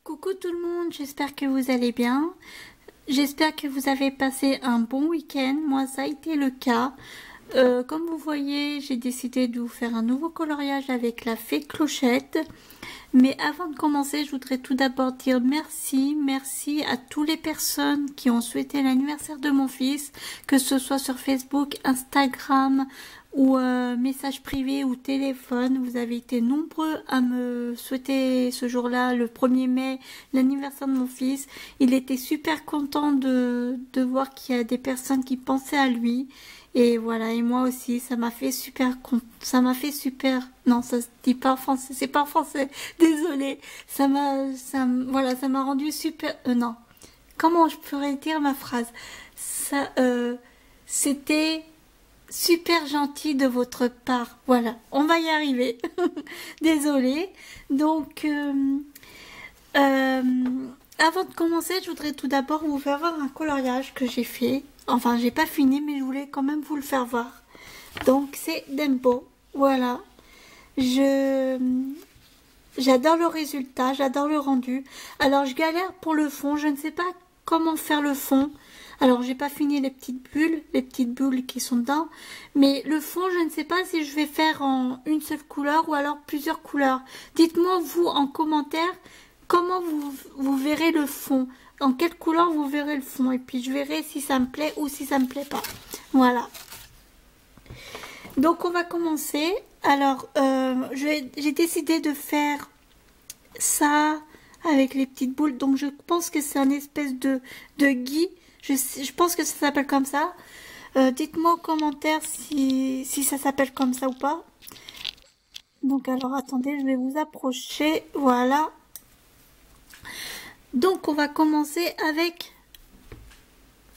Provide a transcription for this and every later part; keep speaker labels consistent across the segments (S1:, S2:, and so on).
S1: Coucou tout le monde, j'espère que vous allez bien. J'espère que vous avez passé un bon week-end. Moi, ça a été le cas. Comme vous voyez, j'ai décidé de vous faire un nouveau coloriage avec la fée Clochette. Mais avant de commencer, je voudrais tout d'abord dire merci à toutes les personnes qui ont souhaité l'anniversaire de mon fils, que ce soit sur Facebook, Instagram ou message privé ou téléphone. Vous avez été nombreux à me souhaiter ce jour-là, le 1er mai, l'anniversaire de mon fils. Il était super content de voir qu'il y a des personnes qui pensaient à lui. Et voilà, et moi aussi, ça m'a fait super, non, ça se dit pas en français, c'est pas en français, désolée, voilà, ça m'a rendu super, non, comment je pourrais dire ma phrase, c'était super gentil de votre part, voilà, on va y arriver, désolée, donc, avant de commencer, je voudrais tout d'abord vous faire voir un coloriage que j'ai fait. Enfin, j'ai pas fini, mais je voulais quand même vous le faire voir. Donc, c'est Dembo. Voilà. J'adore le résultat, j'adore le rendu. Alors, je galère pour le fond. Je ne sais pas comment faire le fond. Alors, j'ai pas fini les petites bulles qui sont dedans. Mais le fond, je ne sais pas si je vais faire en une seule couleur ou alors plusieurs couleurs. Dites-moi, vous, en commentaire, comment vous verrez le fond, en quelle couleur vous verrez le fond, et puis je verrai si ça me plaît ou si ça me plaît pas. Voilà. Donc on va commencer. Alors j'ai décidé de faire ça avec les petites boules. Donc je pense que c'est un espèce de gui. Je pense que ça s'appelle comme ça. Dites-moi en commentaire si ça s'appelle comme ça ou pas. Donc alors attendez, je vais vous approcher. Voilà. Donc on va commencer avec...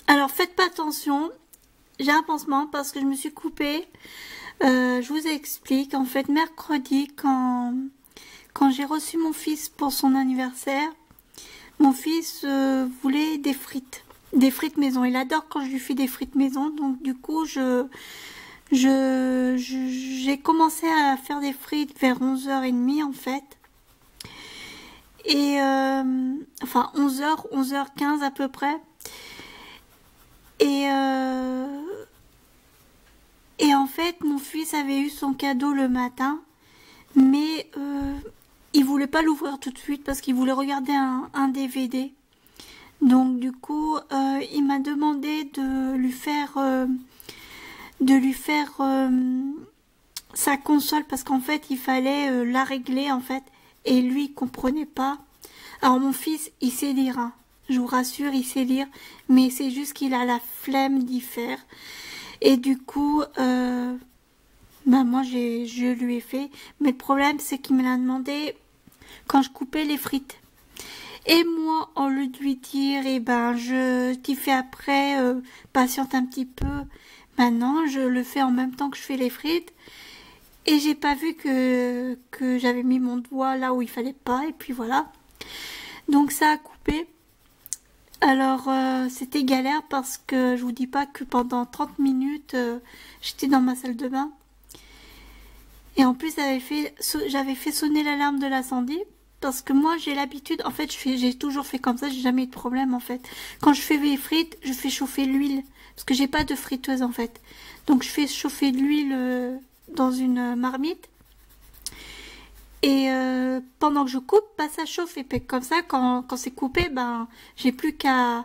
S1: Alors faites pas attention, j'ai un pansement parce que je me suis coupée. Je vous explique, en fait mercredi quand j'ai reçu mon fils pour son anniversaire, mon fils voulait des frites maison. Il adore quand je lui fais des frites maison, donc du coup j'ai commencé à faire des frites vers 11h30 en fait. Et enfin 11h15 à peu près. Et en fait mon fils avait eu son cadeau le matin, mais il voulait pas l'ouvrir tout de suite parce qu'il voulait regarder un DVD. Donc du coup il m'a demandé de lui faire sa console, parce qu'en fait il fallait la régler en fait. Et lui, il comprenait pas. Alors mon fils, il sait lire, hein. Je vous rassure, il sait lire, mais c'est juste qu'il a la flemme d'y faire. Et du coup, moi, je lui ai fait. Mais le problème, c'est qu'il me l'a demandé quand je coupais les frites. Et moi, au lieu de lui dire, je t'y fais après, patiente un petit peu. Maintenant, je le fais en même temps que je fais les frites. Et j'ai pas vu que j'avais mis mon doigt là où il fallait pas, et puis voilà. Donc ça a coupé. Alors c'était galère parce que je vous dis pas que pendant 30 minutes j'étais dans ma salle de bain. Et en plus j'avais fait sonner l'alarme de l'incendie, parce que moi j'ai l'habitude, en fait j'ai toujours fait comme ça, j'ai jamais eu de problème en fait. Quand je fais les frites, je fais chauffer l'huile, parce que j'ai pas de friteuse en fait. Donc je fais chauffer de l'huile dans une marmite, et pendant que je coupe, ça chauffe, et puis comme ça quand c'est coupé, j'ai plus qu'à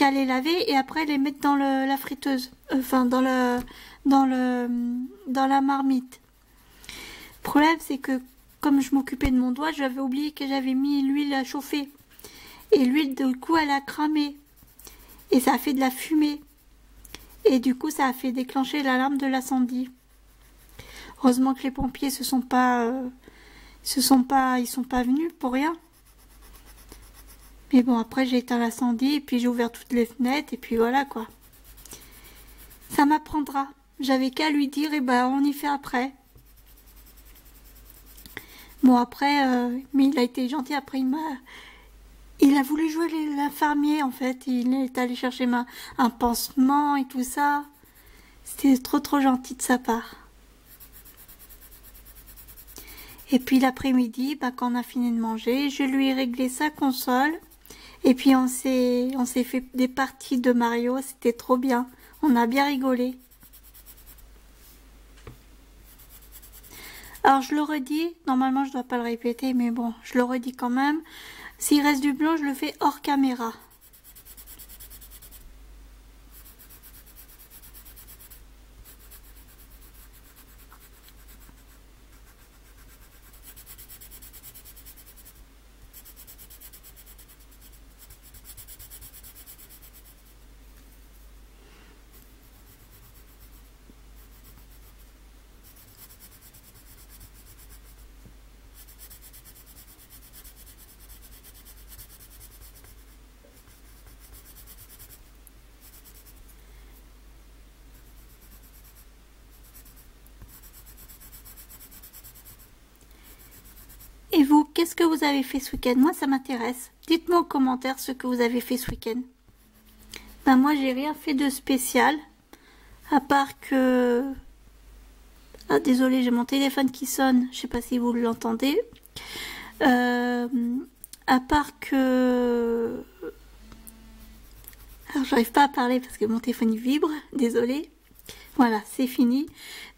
S1: les laver et après les mettre dans la friteuse, enfin dans la marmite. Le problème, c'est que comme je m'occupais de mon doigt, j'avais oublié que j'avais mis l'huile à chauffer, et l'huile du coup elle a cramé et ça a fait de la fumée, et du coup ça a fait déclencher l'alarme de l'incendie. Heureusement que les pompiers ils sont pas venus pour rien. Mais bon, après j'ai éteint l'incendie et puis j'ai ouvert toutes les fenêtres et puis voilà quoi. Ça m'apprendra. J'avais qu'à lui dire, on y fait après. Bon après, mais il a été gentil. Après il a voulu jouer l'infirmier en fait. Il est allé chercher un pansement et tout ça. C'était trop gentil de sa part. Et puis l'après-midi, bah, quand on a fini de manger, je lui ai réglé sa console. Et puis on s'est fait des parties de Mario, c'était trop bien. On a bien rigolé. Alors je le redis, normalement je dois pas le répéter, mais bon, je le redis quand même. S'il reste du blanc, je le fais hors caméra. Et vous, qu'est-ce que vous avez fait ce week-end? Moi, ça m'intéresse. Dites-moi en commentaire ce que vous avez fait ce week-end. Ben moi, j'ai rien fait de spécial, à part que... Ah, désolé, j'ai mon téléphone qui sonne. Je sais pas si vous l'entendez. À part que... Alors, j'arrive pas à parler parce que mon téléphone vibre. Désolé. Voilà, c'est fini.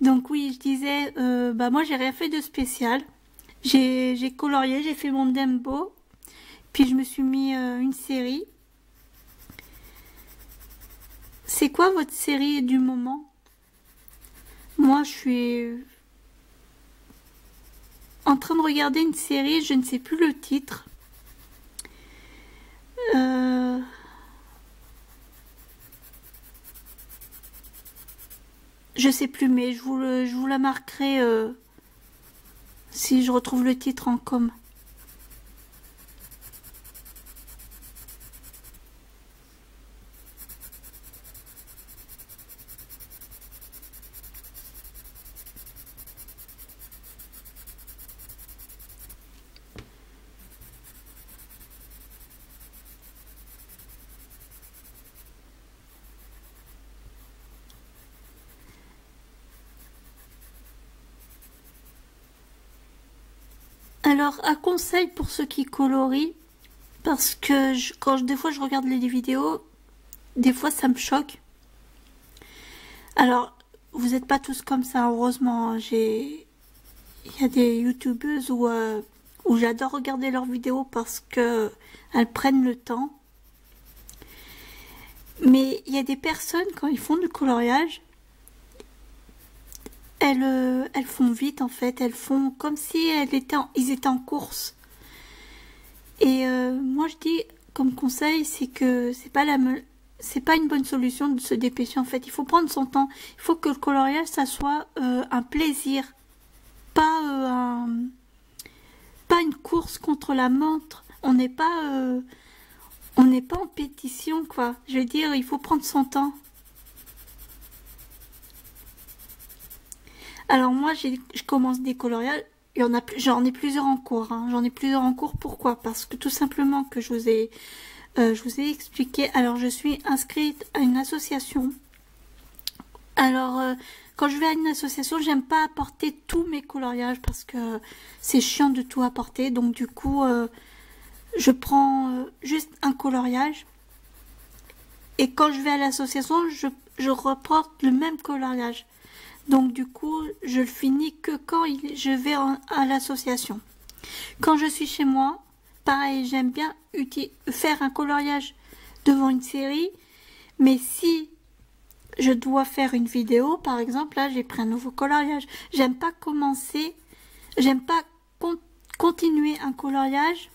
S1: Donc oui, je disais, bah moi, j'ai rien fait de spécial. J'ai colorié, j'ai fait mon Dembo, puis je me suis mis une série. C'est quoi votre série du moment? Moi, je suis en train de regarder une série, je ne sais plus le titre. Je sais plus, mais je vous la marquerai si je retrouve le titre en com. Alors, un conseil pour ceux qui colorient, parce que des fois je regarde les vidéos, des fois ça me choque. Alors, vous n'êtes pas tous comme ça, heureusement. Il y a des youtubeuses où j'adore regarder leurs vidéos parce que elles prennent le temps. Mais il y a des personnes, quand ils font du coloriage, elles font vite en fait, elles font comme si ils étaient en course. Et moi je dis comme conseil, c'est que c'est pas une bonne solution de se dépêcher en fait. Il faut prendre son temps. Il faut que le coloriage ça soit un plaisir, pas une course contre la montre. On n'est pas en pétition quoi. Je veux dire, il faut prendre son temps. Alors moi, je commence des coloriages. J'en ai plusieurs en cours. Hein. J'en ai plusieurs en cours. Pourquoi? Parce que tout simplement que je vous ai expliqué. Alors je suis inscrite à une association. Alors quand je vais à une association, j'aime pas apporter tous mes coloriages parce que c'est chiant de tout apporter. Donc du coup, je prends juste un coloriage. Et quand je vais à l'association, je reporte le même coloriage. Donc du coup, je le finis que quand je vais à l'association. Quand je suis chez moi, pareil, j'aime bien faire un coloriage devant une série. Mais si je dois faire une vidéo, par exemple, là j'ai pris un nouveau coloriage. J'aime pas continuer un coloriage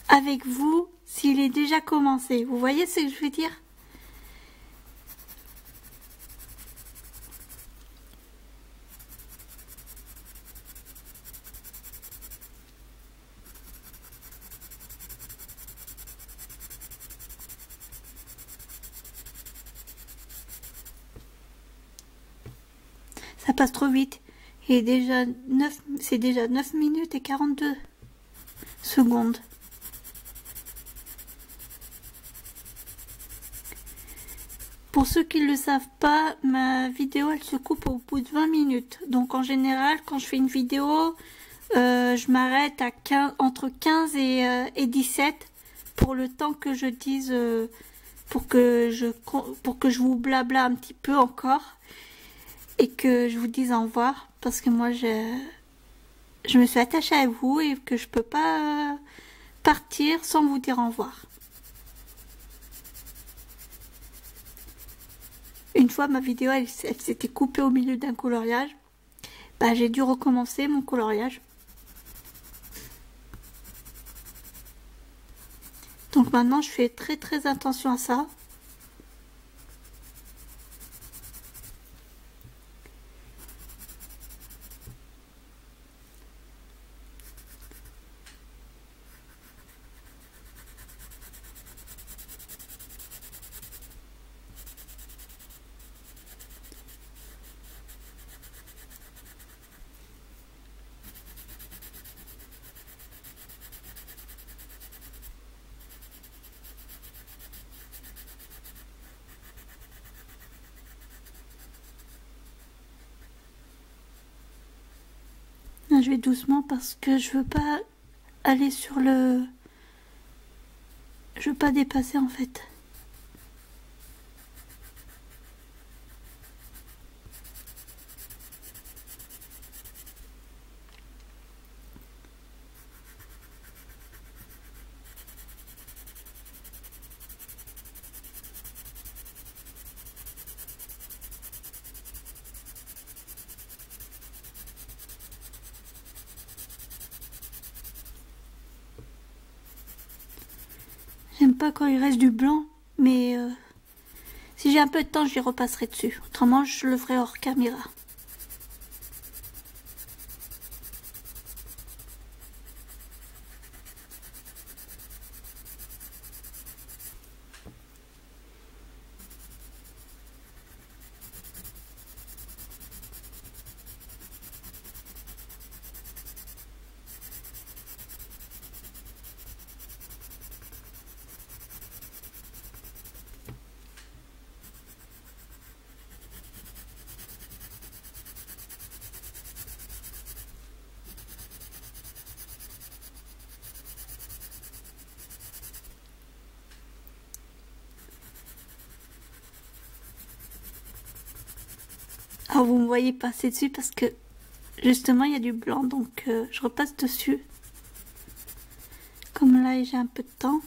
S1: avec vous s'il est déjà commencé. Vous voyez ce que je veux dire? Ça passe trop vite. C'est déjà 9 minutes et 42 secondes. Pour ceux qui ne le savent pas, ma vidéo elle se coupe au bout de 20 minutes. Donc en général, quand je fais une vidéo, je m'arrête à 15, entre 15 et 17 pour le temps que je dise, pour que je vous blabla un petit peu encore et que je vous dise au revoir, parce que moi je me suis attachée à vous et que je peux pas partir sans vous dire au revoir. Une fois ma vidéo elle s'était coupée au milieu d'un coloriage, bah, j'ai dû recommencer mon coloriage. Donc maintenant je fais très attention à ça. Je vais doucement parce que je veux pas aller sur le... Je veux pas dépasser en fait. J'aime pas quand il reste du blanc, mais si j'ai un peu de temps, j'y repasserai dessus. Autrement, je le ferai hors caméra. Alors vous me voyez passer dessus parce que justement il y a du blanc, donc je repasse dessus. Comme là j'ai un peu de temps.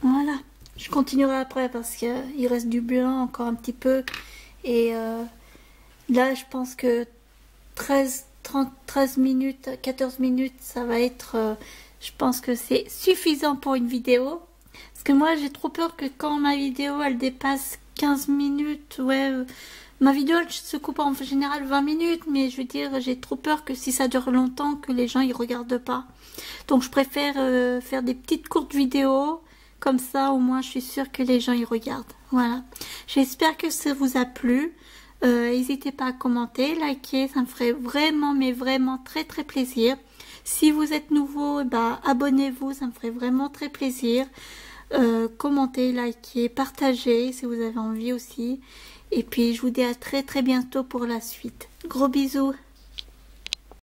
S1: Voilà, je continuerai après parce qu'il reste du blanc encore un petit peu. Et là, je pense que 13 minutes, 14 minutes, ça va être... je pense que c'est suffisant pour une vidéo. Parce que moi, j'ai trop peur que quand ma vidéo, elle dépasse 15 minutes, ouais... ma vidéo, elle se coupe en général 20 minutes, mais je veux dire, j'ai trop peur que si ça dure longtemps, que les gens, ils regardent pas. Donc, je préfère faire des petites courtes vidéos. Comme ça, au moins, je suis sûre que les gens y regardent. Voilà. J'espère que ça vous a plu. N'hésitez pas à commenter, liker. Ça me ferait vraiment, mais vraiment très plaisir. Si vous êtes nouveau, bah, abonnez-vous. Ça me ferait vraiment très plaisir. Commentez, likez, partagez si vous avez envie aussi. Et puis, je vous dis à très bientôt pour la suite. Gros bisous.